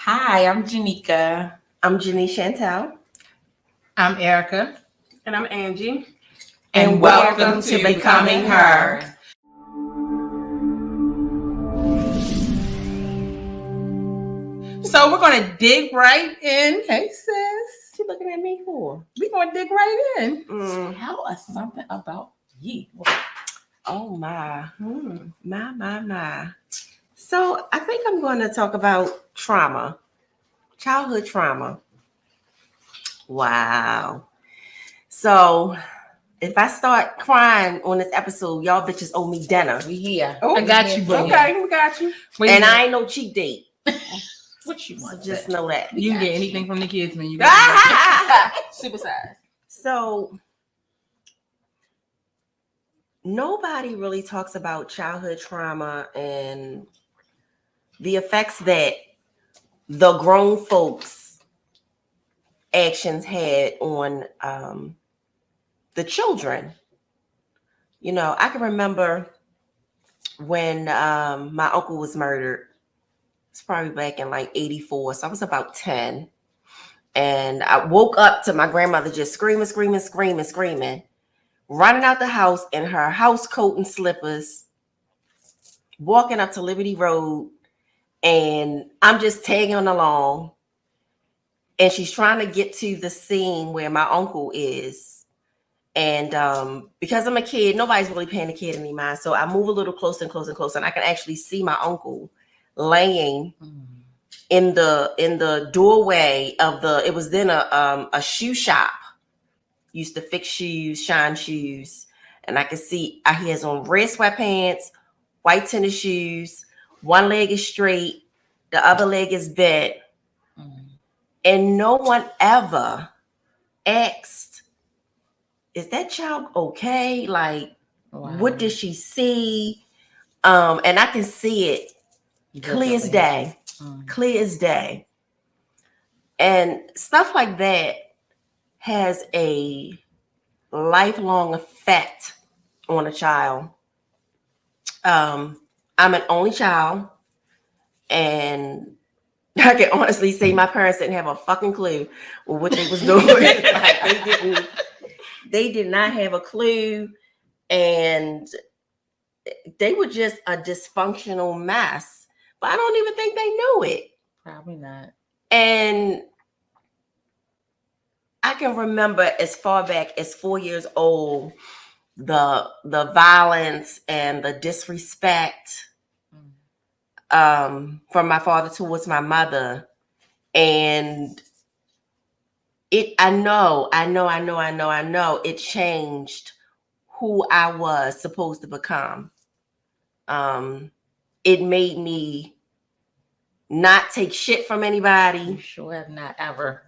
Hi, I'm JaNeka. I'm Genice Chantel. I'm Erica. And I'm Angie. And welcome to Becoming Her. So we're going to dig right in. Hey, sis. What you looking at me for? We're going to dig right in. Tell us something about you. Oh my. My. So I think I'm going to talk about trauma. Childhood trauma. Wow. So if I start crying on this episode, y'all bitches owe me dinner. We here. Oh, I got you, boo. Okay, we got you. And I ain't no cheap date. What you want? So just know that. You can get anything from the kids menu. Super size. So nobody really talks about childhood trauma and the effects that the grown folks' actions had on the children. You know, I can remember when my uncle was murdered. It's probably back in like 84. So I was about 10. And I woke up to my grandmother just screaming, running out the house in her house coat and slippers, walking up to Liberty Road. And I'm just tagging along. And she's trying to get to the scene where my uncle is. And because I'm a kid, nobody's really paying the kid any mind. So I move a little closer and closer and closer. And I can actually see my uncle laying in the doorway of it was then a shoe shop. Used to fix shoes, shine shoes. And I could see he has on red sweatpants, white tennis shoes. One leg is straight, the other leg is bent. And no one ever asked, is that child okay? Like, What did she see? And I can see it clear as day. Clear as day. And stuff like that has a lifelong effect on a child. I'm an only child, and I can honestly say my parents didn't have a fucking clue what they was doing. Like they did not have a clue, and they were just a dysfunctional mess. But I don't even think they knew it. Probably not. And I can remember as far back as 4 years old, the violence and the disrespect from my father towards my mother. And I know it changed who I was supposed to become. It made me not take shit from anybody. You sure have not ever.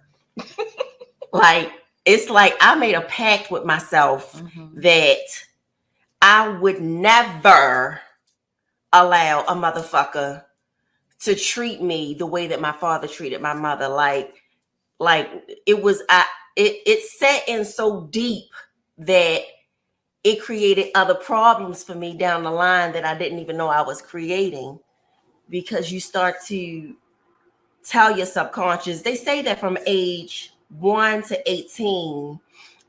Like, it's like I made a pact with myself that I would never allow a motherfucker to treat me the way that my father treated my mother. Like it was, it set in so deep that it created other problems for me down the line that I didn't even know I was creating, because you start to tell your subconscious. They say that from age 1 to 18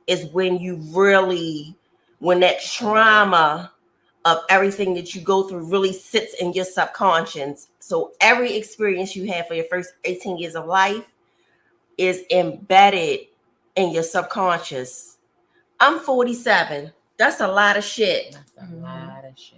is when when that trauma of everything that you go through really sits in your subconscious. So every experience you have for your first 18 years of life is embedded in your subconscious. I'm 47. That's a lot of shit.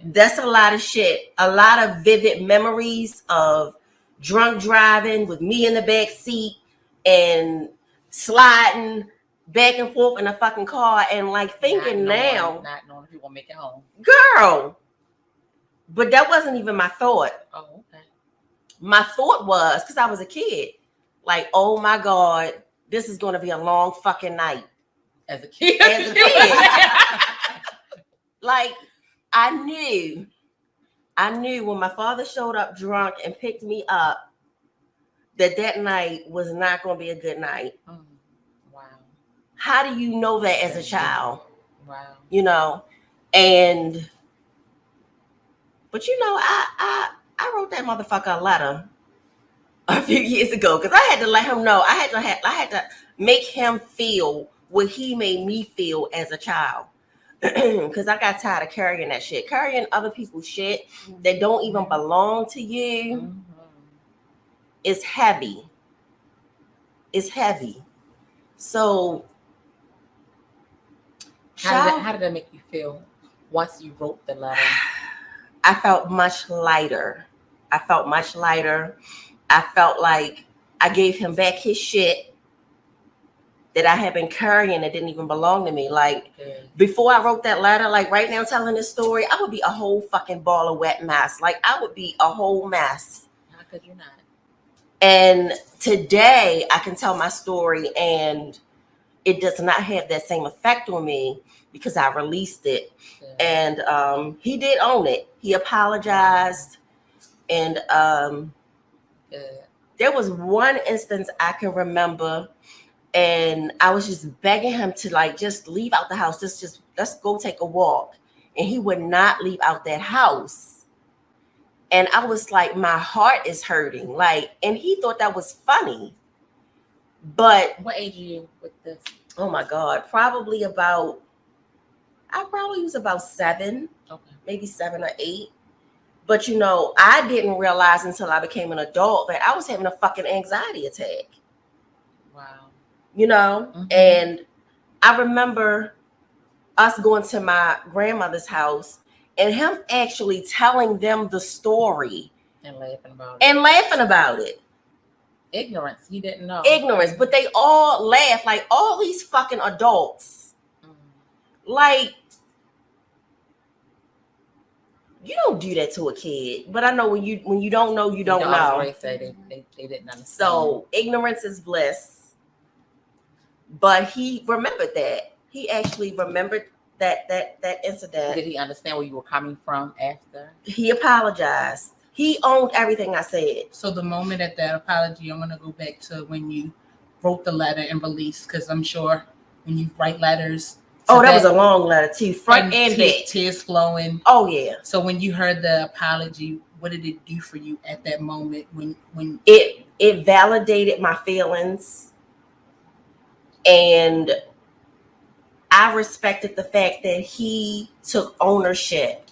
That's a lot of shit. A lot of vivid memories of drunk driving with me in the back seat and sliding back and forth in a fucking car, and like thinking not knowing if you won't make it home. Girl. But that wasn't even my thought. Oh, okay. My thought was, because I was a kid, like, oh my God, this is going to be a long fucking night. As a kid. Like, I knew when my father showed up drunk and picked me up that night was not going to be a good night. Wow. How do you know that as a child? Wow. You know, but you know, I wrote that motherfucker a letter a few years ago because I had to let him know. I had to make him feel what he made me feel as a child. Because I got tired of carrying that shit, carrying other people's shit that don't even belong to you. Is heavy. It's heavy. So, How did that make you feel once you wrote the letter? I felt much lighter. I felt like I gave him back his shit that I had been carrying that didn't even belong to me. Like, before I wrote that letter, like right now telling this story, I would be a whole fucking ball of wet mess. Like, I would be a whole mess. How could you not? And today I can tell my story and it does not have that same effect on me because I released it. And he did own it. He apologized. And there was one instance I can remember, and I was just begging him to like just leave out the house. Just let's go take a walk. And he would not leave out that house. And I was like, my heart is hurting. Like, and he thought that was funny. But what age are you with this? Oh my God, I probably was about 7, maybe 7 or 8. But you know, I didn't realize until I became an adult that I was having a fucking anxiety attack. Wow. You know, and I remember us going to my grandmother's house and him actually telling them the story and laughing about it. Ignorance. He didn't know. Ignorance, but they all laugh, like all these fucking adults. Like, you don't do that to a kid. But I know when you don't know, you don't know. They say they didn't understand. So ignorance is bliss. But he remembered that. He actually remembered that incident. Did he understand where you were coming from after? He apologized. He owned everything I said. So the moment at that apology, I'm going to go back to when you wrote the letter and released, because I'm sure when you write letters. That was a long letter too, front and back. Tears flowing. Oh yeah. So when you heard the apology, what did it do for you at that moment? When it validated my feelings, and I respected the fact that he took ownership.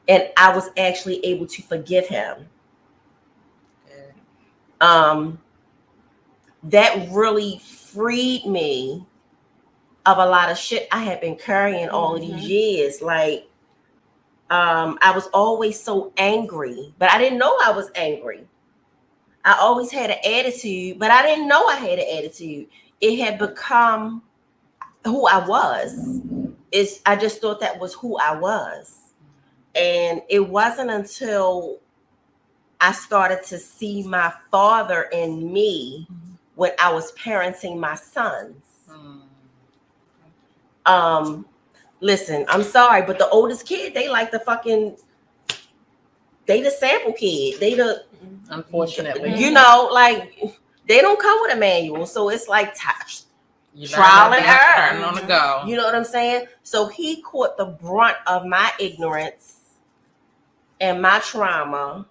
And I was actually able to forgive him. That really freed me of a lot of shit I had been carrying all of these years. Like, I was always so angry, but I didn't know I was angry. I always had an attitude, but I didn't know I had an attitude. It had become who I was. I just thought that was who I was. And it wasn't until I started to see my father in me when I was parenting my sons. Listen, I'm sorry, but the oldest kid, they like the sample kid. Unfortunately. You know, like, they don't come with a manual. So it's like trial and error. On the go. You know what I'm saying? So he caught the brunt of my ignorance and my trauma.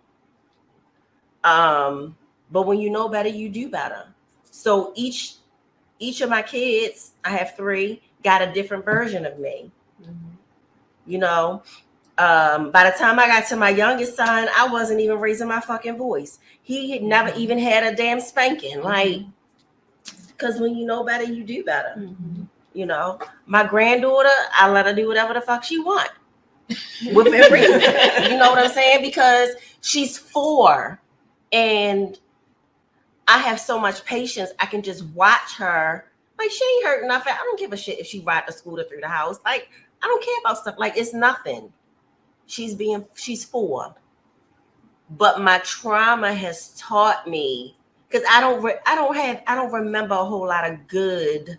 But when you know better, you do better. So each of my kids, I have 3, got a different version of me. You know, by the time I got to my youngest son, I wasn't even raising my fucking voice. He had never even had a damn spanking. Like, because when you know better, you do better. You know, my granddaughter, I let her do whatever the fuck she want. Within reason. You know what I'm saying? Because she's 4 and I have so much patience. I can just watch her. Like, she ain't hurt nothing. I don't give a shit if she ride the scooter through the house. Like, I don't care about stuff. Like, it's nothing. She's 4. But my trauma has taught me, because I don't remember a whole lot of good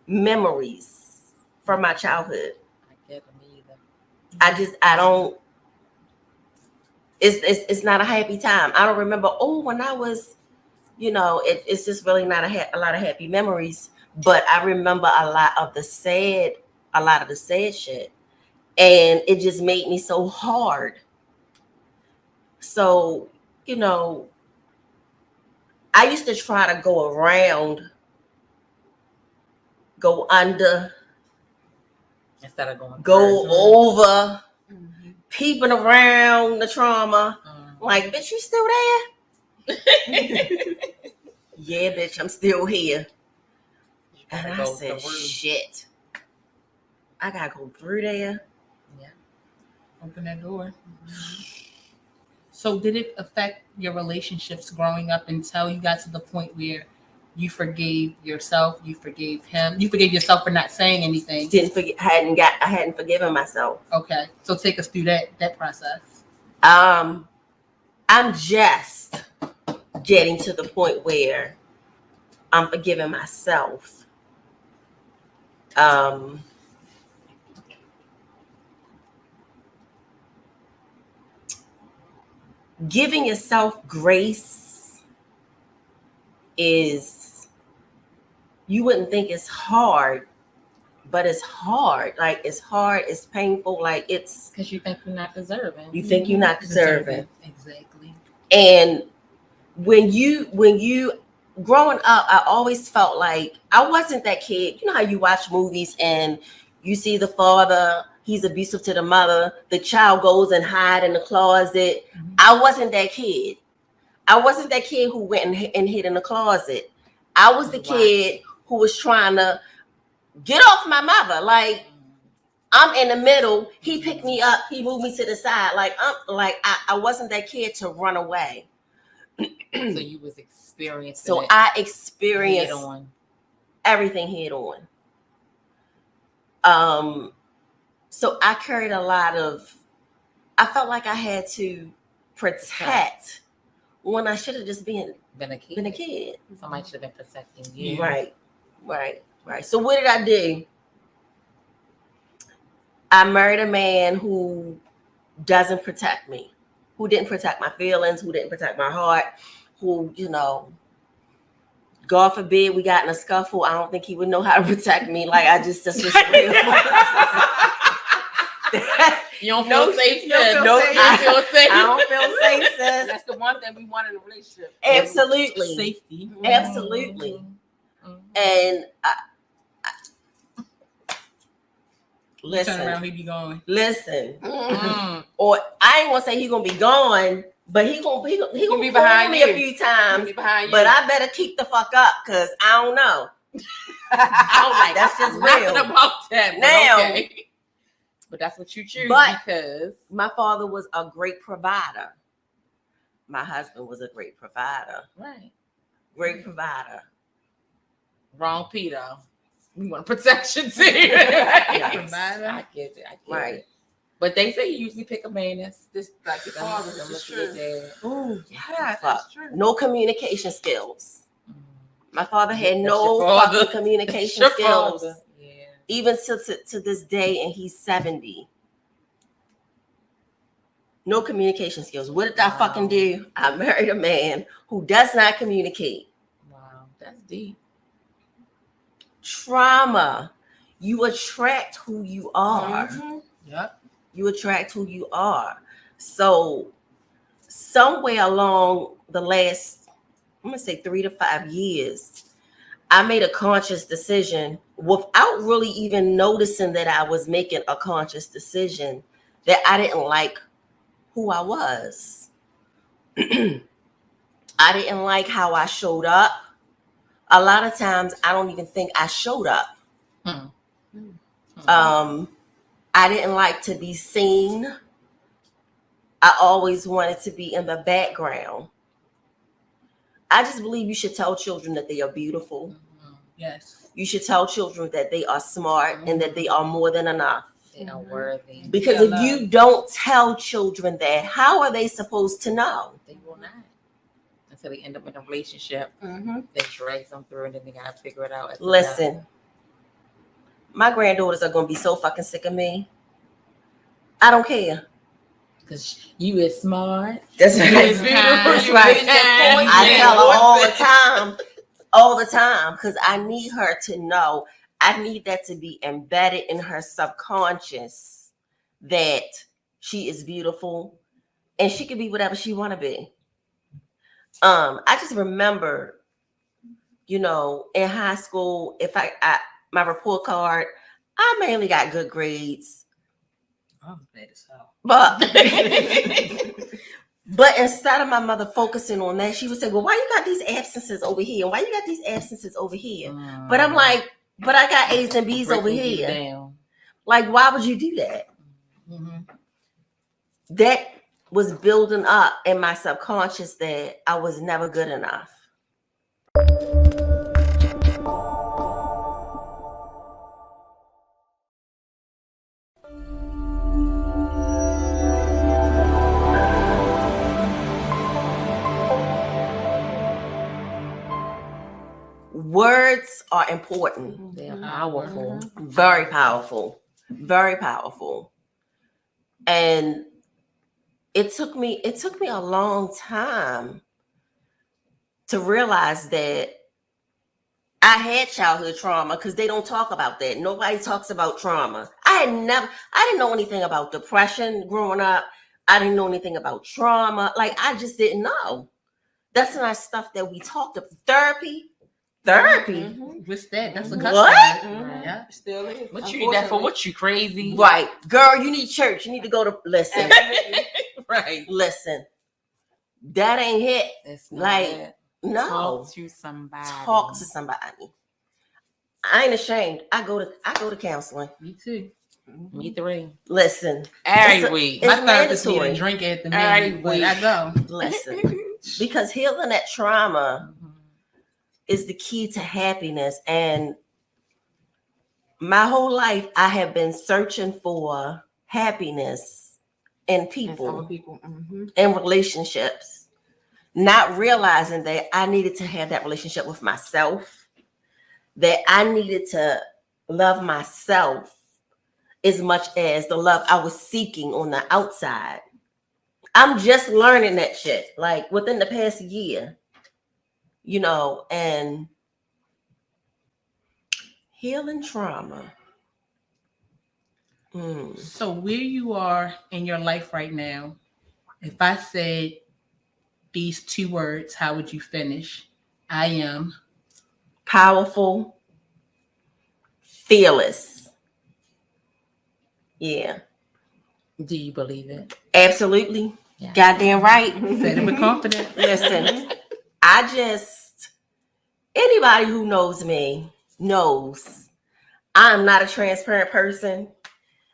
memories from my childhood. I get them either. I don't. It's not a happy time. I don't remember. When I was, it's just really not a lot of happy memories. But I remember a lot of the sad shit, and it just made me so hard. So, I used to try to go around, go under, Instead of going go further. over, Mhm. peeping around the trauma. Mm. Like, bitch, you still there? Yeah, bitch, I'm still here. You And gotta I go said, through. shit. I gotta go through there. Yeah. Open that door. So did it affect your relationships growing up until you got to the point where you forgave yourself, you forgave him, you forgave yourself for not saying anything? I hadn't forgiven myself. Okay. So take us through that process. I'm just getting to the point where I'm forgiving myself. Giving yourself grace is, you wouldn't think it's hard, but it's hard. Like, it's hard, it's painful, like it's, Because you think you're not deserving. you think you're not deserving. Exactly. And when you growing up, I always felt like I wasn't that kid. You know how you watch movies and you see the father, he's abusive to the mother, the child goes and hide in the closet. Mhm. I wasn't that kid. I wasn't that kid who went and hid in the closet. I was the kid who was trying to get off my mother. Like, I'm in the middle. He picked me up. He moved me to the side. Like, I wasn't that kid to run away. So you was experiencing So it I head experienced on. everything head on. So I carried a lot of, I felt like I had to protect when I should have just been Been a kid. a kid. Somebody should have been protecting you. Right. So what did I do? I married a man who doesn't protect me, who didn't protect my feelings, who didn't protect my heart, who, God forbid we got in a scuffle, I don't think he would know how to protect me. Like, that's just real. You don't No, feel safe, you don't sis. feel No, safe. you feel safe. I don't feel safe, sis. That's the one thing we want in a relationship. Absolutely. Safety. Absolutely. Mhm. And You turn around, he be going. listen. Mm. Or I ain't gonna say he gonna be gone, but he gonna be be behind behind me you. a few times. Be behind you. But I better keep the fuck up, cause I don't know. I don't like, that's just Nothing real. about that. But Now- okay. But that's what you choose But- because My father was a great provider. My husband was a great provider. right. Great provider. Wrong, Peter. We want protection too. Yes. Provider. I get it. Right. It. But they say you usually pick a man that's just like your father. This is Look at your dad. Ooh, Yeah, fuck. that's true. No communication skills. Mm. My father had That's no your father. fucking communication Your skills. father. Yeah. Even to this day, and he's 70. No communication skills. What did I Wow. fucking do? I married a man who does not communicate. Wow. That's deep. Trauma. You attract who you are. Mhm. Yep. You attract who you are. So somewhere along the last, I'm gonna say 3 to 5 years, I made a conscious decision without really even noticing that I was making a conscious decision that I didn't like who I was. I didn't like how I showed up. A lot of times I don't even think I showed up. Hmm. I didn't like to be seen. I always wanted to be in the background. I just believe you should tell children that they are beautiful. Mhm. Yes. You should tell children that they are smart and that they are more than enough. They are worthy. Because Yeah, if you don't tell children that, how are they supposed to know? They will not. Until they end up in a relationship Mhm. that drags them through and then they gotta figure it out. as an Listen, my granddaughters are going to be so fucking sick of me. I don't care. Because you is smart. That's You right. is beautiful. That's You right. is kind. I you tell is her all the time, because I need her to know. I need that to be embedded in her subconscious that she is beautiful and she can be whatever she want to be. I just remember, you know, in high school, if I my report card, I mainly got good grades. Oh, bad as hell. But instead of my mother focusing on that, she would say, well, why you got these absences over here? Why you got these absences over here? But I'm like, but I got A's and B's over here. Down. Like, why would you do that? Mm-hmm. That was building up in my subconscious that I was never good enough. Words are important. They're powerful. Very powerful. Very powerful. And it took me a long time to realize that I had childhood trauma, because they don't talk about that. Nobody talks about trauma. I didn't know anything about depression growing up. I didn't know anything about trauma. Like, I just didn't know. That's not stuff that we talked about. Therapy. What's that? That's a What? custom. Yeah. Still is. What you need that for? What you crazy? Right. Girl, you need church. You need to go to listen. Right. Listen. That ain't it. It's not Like, it. no. Talk to somebody. Talk to somebody. I ain't ashamed. I go to counseling. Me too. Me three. Listen. Every It's a- week. it's My therapist need mandatory. a drink at the Every menu, but week. I go. Listen. Because healing that trauma is the key to happiness. And my whole life, I have been searching for happiness in people, in relationships, not realizing that I needed to have that relationship with myself, that I needed to love myself as much as the love I was seeking on the outside. I'm just learning that shit, like within the past year, you know, and healing trauma. So where you are in your life right now, if I said these two words, how would you finish? I am Powerful, fearless. Yeah, Do you believe it? absolutely. Yeah. Goddamn right. said it with confidence. Listen, anybody who knows me knows I'm not a transparent person.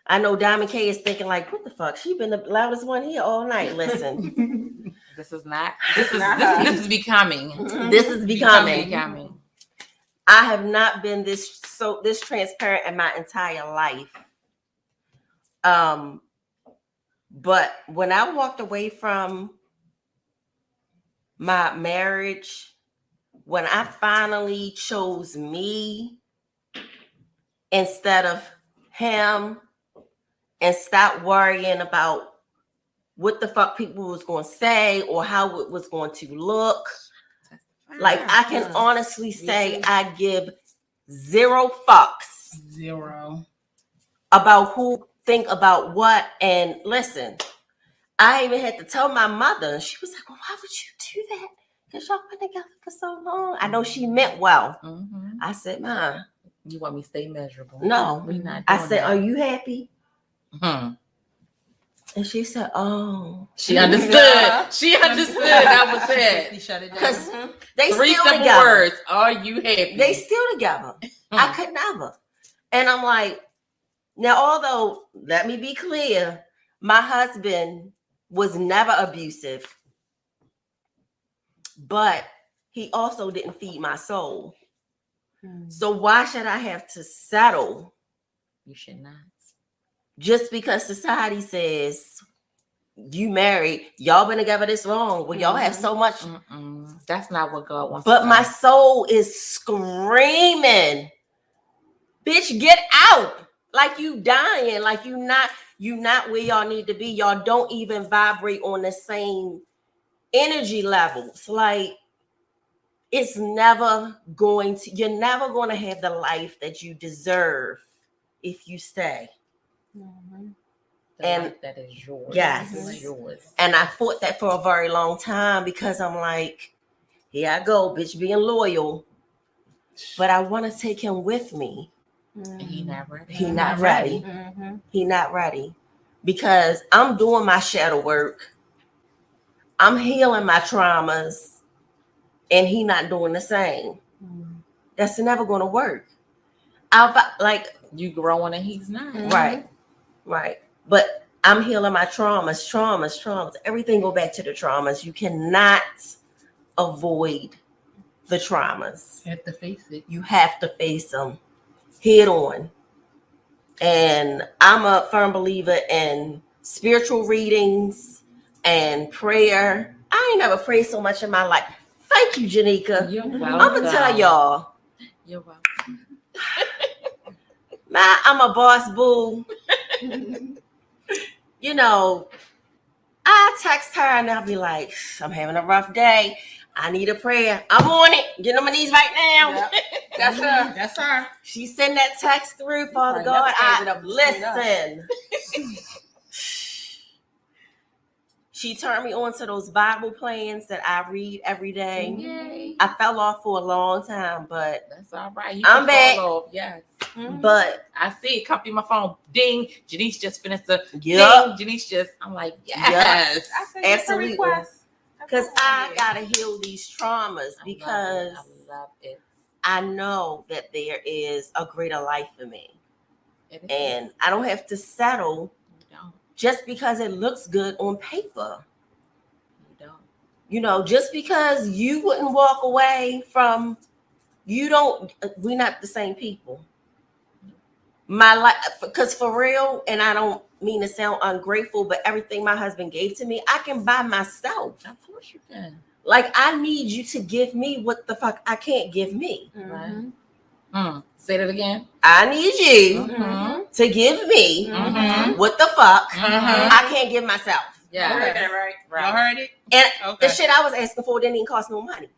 I know Diamond K is thinking like, what the fuck? She been the loudest one here all night. Listen, This is becoming. this is becoming. Becoming. I have not been this transparent in my entire life. But when I walked away from my marriage, when I finally chose me instead of him, and stopped worrying about what the fuck people was going to say or how it was going to look, like, I can honestly say I give zero fucks. Zero. About who think about what. And listen, I even had to tell my mother. She was like, well, why would you do that? Because y'all been together for so long. I know she meant well. I said, Ma, you want me to stay miserable? No. We not. I said, are you happy? Hmm. And she said, oh. She understood. She understood. That was it. Shut it down. Because they Three still simple together. words. Are you happy? They still together. I could never. And I'm like, now, although, let me be clear, my husband was never abusive, but he also didn't feed my soul. So why should I have to settle? You should not. Just because society says you married, y'all been together this long, well, y'all have so much. That's not what God wants. But my soul is screaming, bitch, get out. Like you dying, like you not where y'all need to be. Y'all don't even vibrate on the same energy levels. Like, it's never going to, you're never going to have the life that you deserve if you stay. And that is yours. Yes. It's yours. And I fought that for a very long time because I'm like, Here I go, bitch, being loyal. But I want to take him with me. And he not ready. He not ready. Mm-hmm. He not ready. Because I'm doing my shadow work. I'm healing my traumas. And he not doing the same. That's never going to work. You growing and he's not. Right. But I'm healing my traumas. Everything go back to the traumas. You cannot avoid the traumas. You have to face it. You have to face them head on. And I'm a firm believer in spiritual readings and prayer. I ain't never prayed so much in my life. Thank you, JaNeka. You're welcome. I'm gonna tell y'all. You're welcome. I'm a boss boo. You know, I text her and I'll be like, I'm having a rough day. I need a prayer. I'm on it. Get on my knees right now. Yep. That's her. That's her. She sent that text through, Father Right, God. never ended up between us. Listen. She turned me on to those Bible plans that I read every day. Yay. I fell off for a long time, but That's all right. You I'm can back. fall off. Yes. but I see it come through my phone. Ding. Janice just finished the Yup. ding. Janice just, I'm like, yes. I said, yes, Absolutely. request. because I gotta heal these traumas I because love it. I know that there is a greater life for me, It is. and I don't have to settle You don't. just because it looks good on paper. You don't. You know, just because you wouldn't walk away from, you don't, we're not the same people. My life, because for real, and I don't mean to sound ungrateful, but everything my husband gave to me, I can buy myself. Of course you can. Like, I need you to give me what the fuck I can't give me. Mm-hmm. Say that again. I need you Mhm. to give me Mhm. what the fuck Mhm. I can't give myself. Yeah. You heard that right? Y'all heard it? And Okay. the shit I was asking for didn't even cost no money.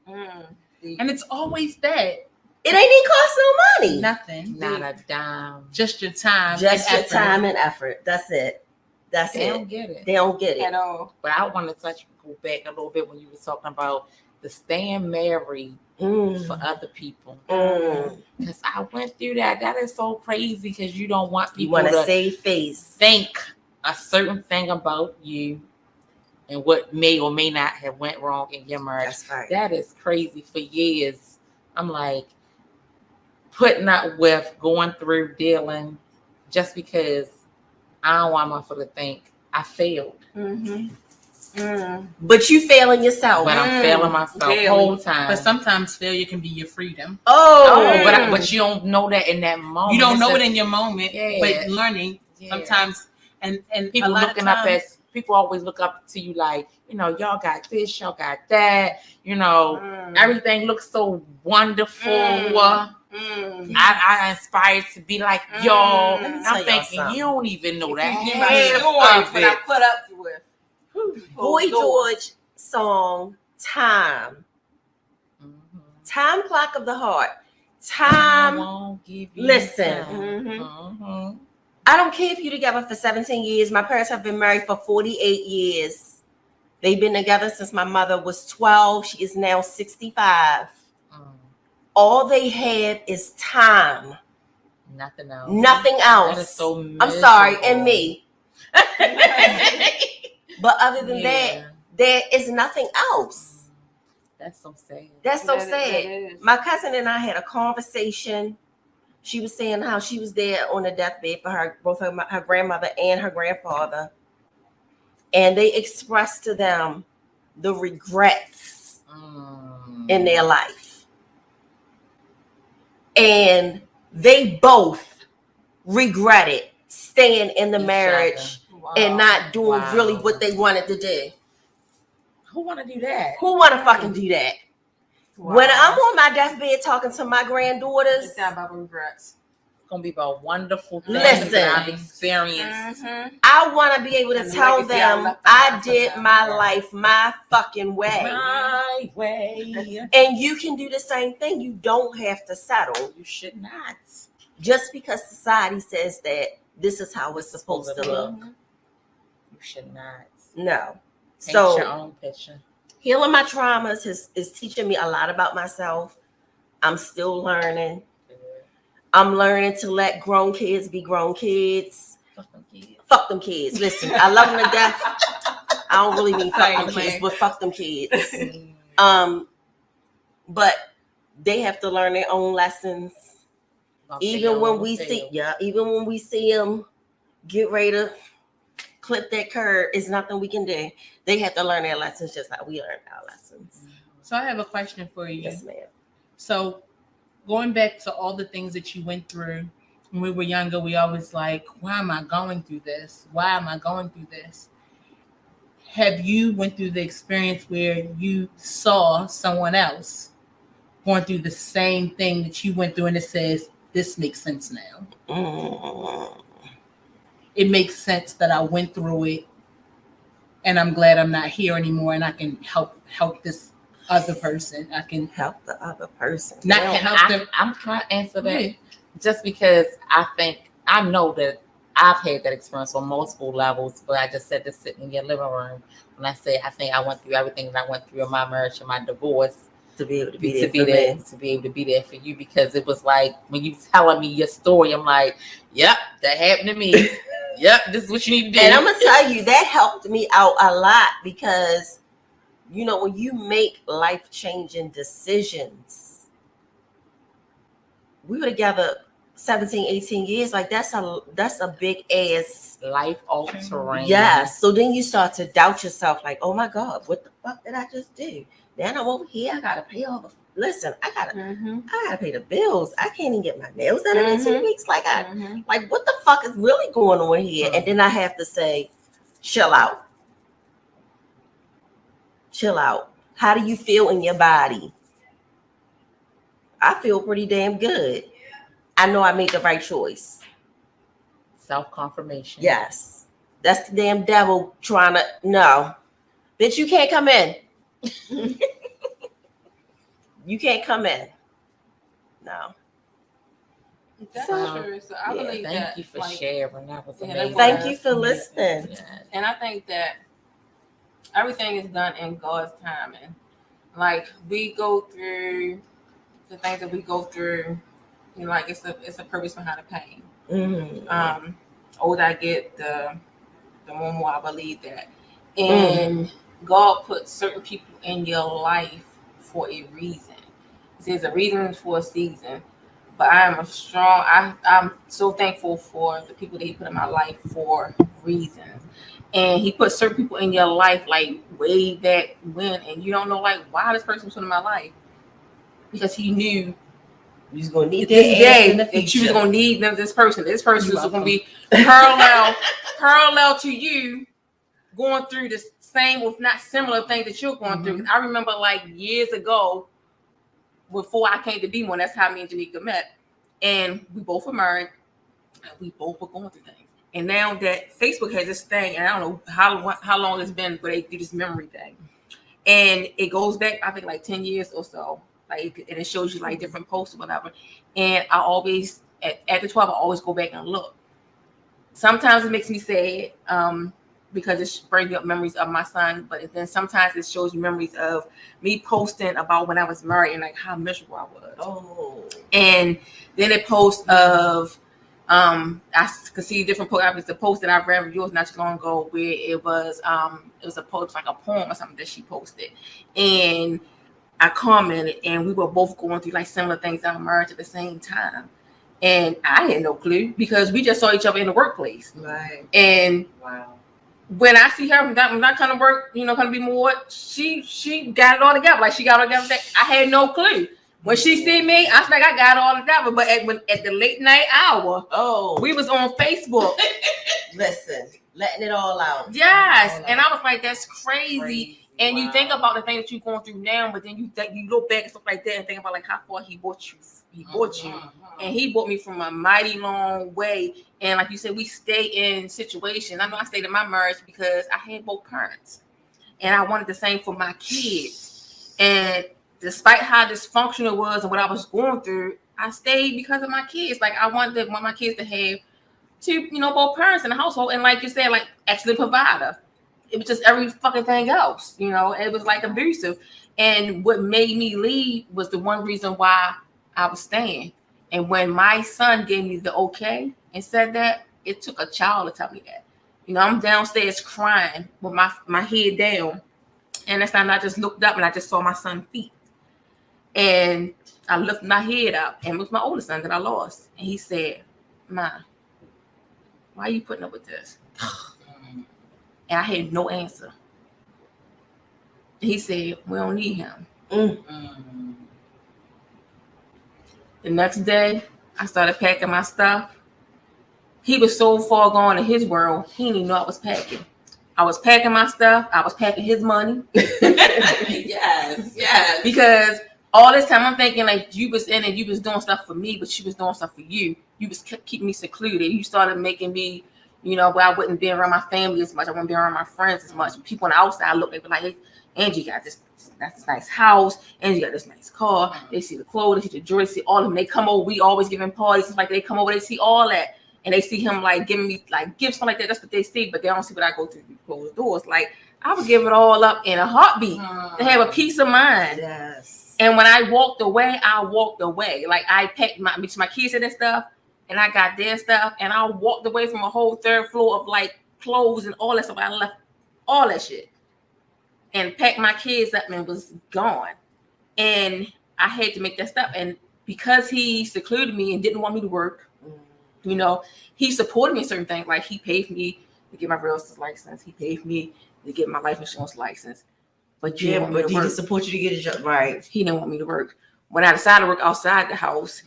And it's always that. It ain't even cost no money. Nothing. Not a dime. Just your time. Just and your effort. time and effort. That's it. That's They it. don't get it. They don't get At it. all. But I want to go back a little bit when you were talking about the staying married Mm. for other people. Mm. Because I went through that. That is so crazy because you don't want You people want to to save face. think a certain thing about you and what may or may not have went wrong in your marriage. That's right. That is crazy. For years, I'm like putting up with going through dealing just because I don't want myself to think I failed. But you failing yourself. But I'm failing myself the Daily. whole time. But sometimes failure can be your freedom. Oh, but you don't know that in that moment. You don't It's know just- it in your moment, Yeah. but learning Yeah. sometimes and People a lot looking of up times, at people always look up to you like, you know, y'all got this, y'all got that, you know, everything looks so wonderful. I inspired to be like y'all. Let me And tell I'm y'all thinking something. you don't even know that. You half my story of what I it. put up with. Boy George song Time. Mhm. Time Clock of the Heart. I Time. won't give you Listen. time. Mhm. Mhm. I don't care if you're together for 17 years. My parents have been married for 48 years. They've been together since my mother was 12. She is now 65. All they have is time. Nothing else. Nothing else. That is so I'm sorry, miserable. and me. But other than that, Yeah. there is nothing else. That's so sad. That's so That sad. is. My cousin and I had a conversation. She was saying how she was there on the deathbed for her, both her grandmother and her grandfather. And they expressed to them the regrets in their life. And they both regretted staying in the Each marriage Wow. and not doing Wow. really what they wanted to do. Who want to do that? Who want to fucking do that? Wow. When I'm on my deathbed talking to my granddaughters, It's not about regrets. It's gonna be about wonderful things Listen. that I've experienced. I want to be able to And the tell legacy I them left I behind for did them. my Yeah. life my fucking way. My way. And you can do the same thing. You don't have to settle You should not. just because society says that this is how it's supposed to look. You should not. No. Paint your So own picture. healing my traumas is teaching me a lot about myself. I'm still learning. I'm learning to let grown kids be grown kids. Fuck them kids. Fuck them kids. Listen, I love them to death. I don't really mean fuck them Same, kids, man. but fuck them kids. Mm. But they have to learn their own lessons. Even when we see them get ready to clip that curve, it's nothing we can do. They have to learn their lessons just like we learned our lessons. So I have a question for you. Yes, ma'am. So going back to all the things that you went through when we were younger, we always like, why am I going through this? Why am I going through this? Have you went through the experience where you saw someone else going through the same thing that you went through and it says, this makes sense now? It makes sense that I went through it and I'm glad I'm not here anymore and I can help this other person. I can help the other person. not help them. I'm trying to answer that just because I know that I've had that experience on multiple levels, but I just said this sitting in your living room when I say I think I went through everything that I went through in my marriage and my divorce to be able to be there for you, because it was like when you telling me your story, I'm like, yep, that happened to me. Yep, this is what you need to do. And I'm gonna tell you that helped me out a lot because when you make life-changing decisions, we were together 17, 18 years. Like that's a big ass life altering. Yes. So then you start to doubt yourself, like, oh my God, what the fuck did I just do? Then I'm over here, I gotta pay all the I gotta pay the bills. I can't even get my nails done in 2 weeks. Like like what the fuck is really going on here? And then I have to say, chill out. Chill out. How do you feel in your body? I feel pretty damn good. I know I made the right choice. Self-confirmation. Yes. That's the damn devil trying to, no. Bitch, you can't come in. You can't come in. No. That's true. So I believe that. Thank you for sharing. That was amazing. Thank you for listening. Yeah. And I think that everything is done in God's timing. Like we go through the things that we go through, like it's a purpose behind the pain. Mm-hmm. Older I get, the more I believe that. And God put certain people in your life for a reason. There's a reason for a season. But I'm so thankful for the people that He put in my life for reasons. And He put certain people in your life like way back when, and you don't know like why this person was in my life, because He knew you was gonna need this day that you was gonna need them. This person was gonna be parallel to you, going through the same, if not similar things that you're going through. I remember like years ago, before I came to be one, that's how me and JaNeka met. And we both were married and we both were going through things. And now that Facebook has this thing, and I don't know how long it's been, but they do this memory thing. And it goes back, I think like 10 years or so. Like, and it shows you like different posts or whatever. And I always, at the 12, I always go back and look. Sometimes it makes me sad, because it brings up memories of my son, but then sometimes it shows you memories of me posting about when I was married and like how miserable I was. Oh. And then it posts of I could see different posts. It was a post that I read of yours not too long ago where it was a post like a poem or something that she posted. And I commented, and we were both going through like similar things in our marriage at the same time. And I had no clue because we just saw each other in the workplace. Right. And when I see her, when I kind of work, kind of be more, she got it all together. Like she got it all together. I had no clue. When she see me, I was like, I got it all together. But at the late night hour, we was on Facebook. Listen, letting it all out. Yes. And I was like, that's crazy. And you think about the things that you're going through now, but then you look back and stuff like that and think about like how far He brought you. And He brought me from a mighty long way. And like you said, we stay in situations. I know I stayed in my marriage because I had both parents. And I wanted the same for my kids. And despite how dysfunctional it was and what I was going through, I stayed because of my kids. Like I wanted my kids to have two, both parents in the household. And like you said, like excellent provider. it was just every fucking thing else, you know. It was like abusive. And what made me leave was the one reason why I was staying. And when my son gave me the okay and said that, it took a child to tell me that. You know, I'm downstairs crying with my head down. And that's time I just looked up and I just saw my son's feet. And I lifted my head up, and it was my oldest son that I lost. And he said, "Ma, why are you putting up with this?" And I had no answer. He said, "We don't need him." The next day, I started packing my stuff. He was so far gone in his world, he didn't even know I was packing. I was packing my stuff. I was packing his money. Yes. Because all this time I'm thinking like you was in and you was doing stuff for me, but she was doing stuff for you. You was keeping me secluded. You started making me, you know, where I wouldn't be around my family as much. I wouldn't be around my friends as much. People on the outside look, they be like, "Hey, Angie got this nice house. Angie got this nice car." They see the clothes, they see the jewelry, they see all of them. They come over. We always giving parties. It's like they come over, they see all that. And they see him like giving me like gifts, something like that. That's what they see, but they don't see what I go through closed doors. Like I would give it all up in a heartbeat to have a peace of mind. Yes. And when I walked away, I walked away. Like I packed my kids and stuff, and I got their stuff, and I walked away from a whole third floor of like clothes and all that stuff. I left all that shit and packed my kids up and was gone. And I had to make that step. And because he secluded me and didn't want me to work, you know, he supported me in certain things. Like he paid me to get my real estate license. He paid me to get my life insurance license. But He didn't support you to get a job, right? He didn't want me to work. When I decided to work outside the house,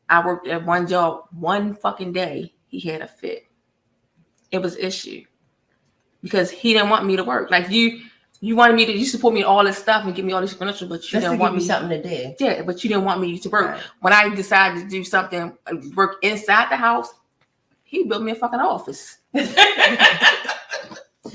I worked at one job one fucking day. He had a fit. It was an issue because he didn't want me to work. Like you wanted me to, you support me in all this stuff and give me all this credentials, but you didn't want me something to do. Yeah, but you didn't want me to work. Right. When I decided to do something, work inside the house, he built me a fucking office.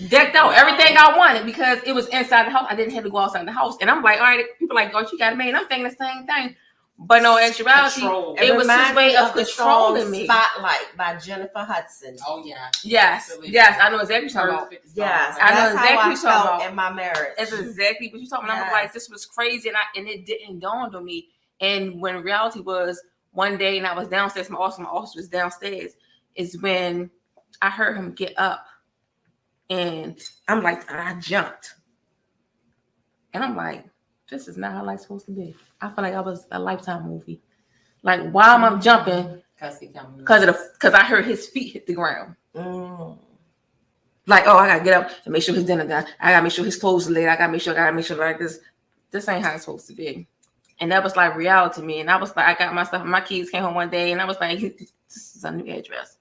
Decked out everything I wanted because it was inside the house. I didn't have to go outside the house. And I'm like, all right, people are like, "Oh, you got a man." I'm thinking the same thing. But no, actuality, it was his way of controlling me. Spotlight by Jennifer Hudson. Oh yeah. Yes. I know exactly what you're talking about. Yes, I know that's exactly how what you're talking about. in my marriage. That's exactly what you're talking about. Yes. I'm like, this was crazy, and it didn't dawn on me. And when reality was one day, and I was downstairs, my office was downstairs, is when I heard him get up, and I'm like, I jumped, and I'm like, this is not how life's supposed to be. I feel like I was a Lifetime movie. Like, why am I jumping? Because I heard his feet hit the ground. Like, oh, I gotta get up and make sure his dinner done. I gotta make sure his clothes are laid. I gotta make sure like this ain't how it's supposed to be. And that was like reality to me. And I was like, I got my stuff. And my kids came home one day, and I was like, this is a new address.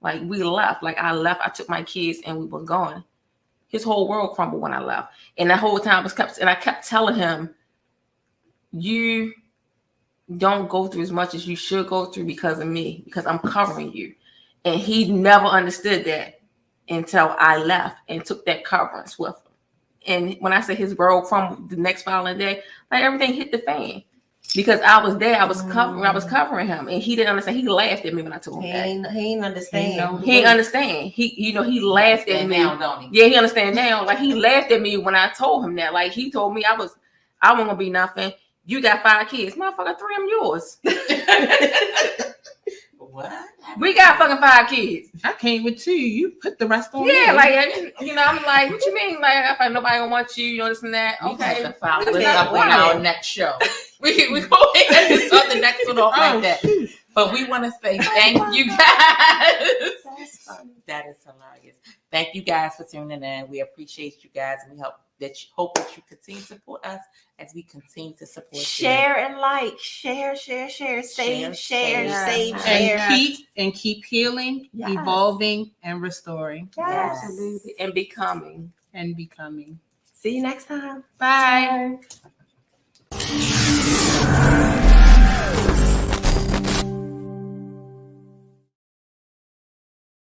Like we left. Like I left. I took my kids, and we were gone. His whole world crumbled when I left. And the whole time I kept telling him, you don't go through as much as you should go through because of me, because I'm covering you. And he never understood that until I left and took that coverance with him. And when I say his world crumbled the next following day, like everything hit the fan. Because I was there, I was covering him, and he didn't understand. He laughed at me when I told him that. He didn't understand. He didn't understand. He laughed at me. Now, don't he? Yeah, he understand now. Like he laughed at me when I told him that. Like he told me I wasn't gonna be nothing. You got 5 kids, motherfucker. 3 of them yours. What? We got fucking 5 kids. I came with 2. You put the rest on. Yeah, me. like you know, I'm like, what you mean? Like I feel like nobody gonna want you, you know, this and that. Okay, to follow this up on our next show. We go ahead and start the next one off like that. But we want to say thank you guys. That's funny. That is hilarious. Thank you guys for tuning in. We appreciate you guys, and we hope that you continue to support us as we continue to support you. Share and like. Share. Save, share. And keep healing, Yes. evolving, and restoring. Yes. Absolutely, and becoming. And becoming. See you next time. Bye.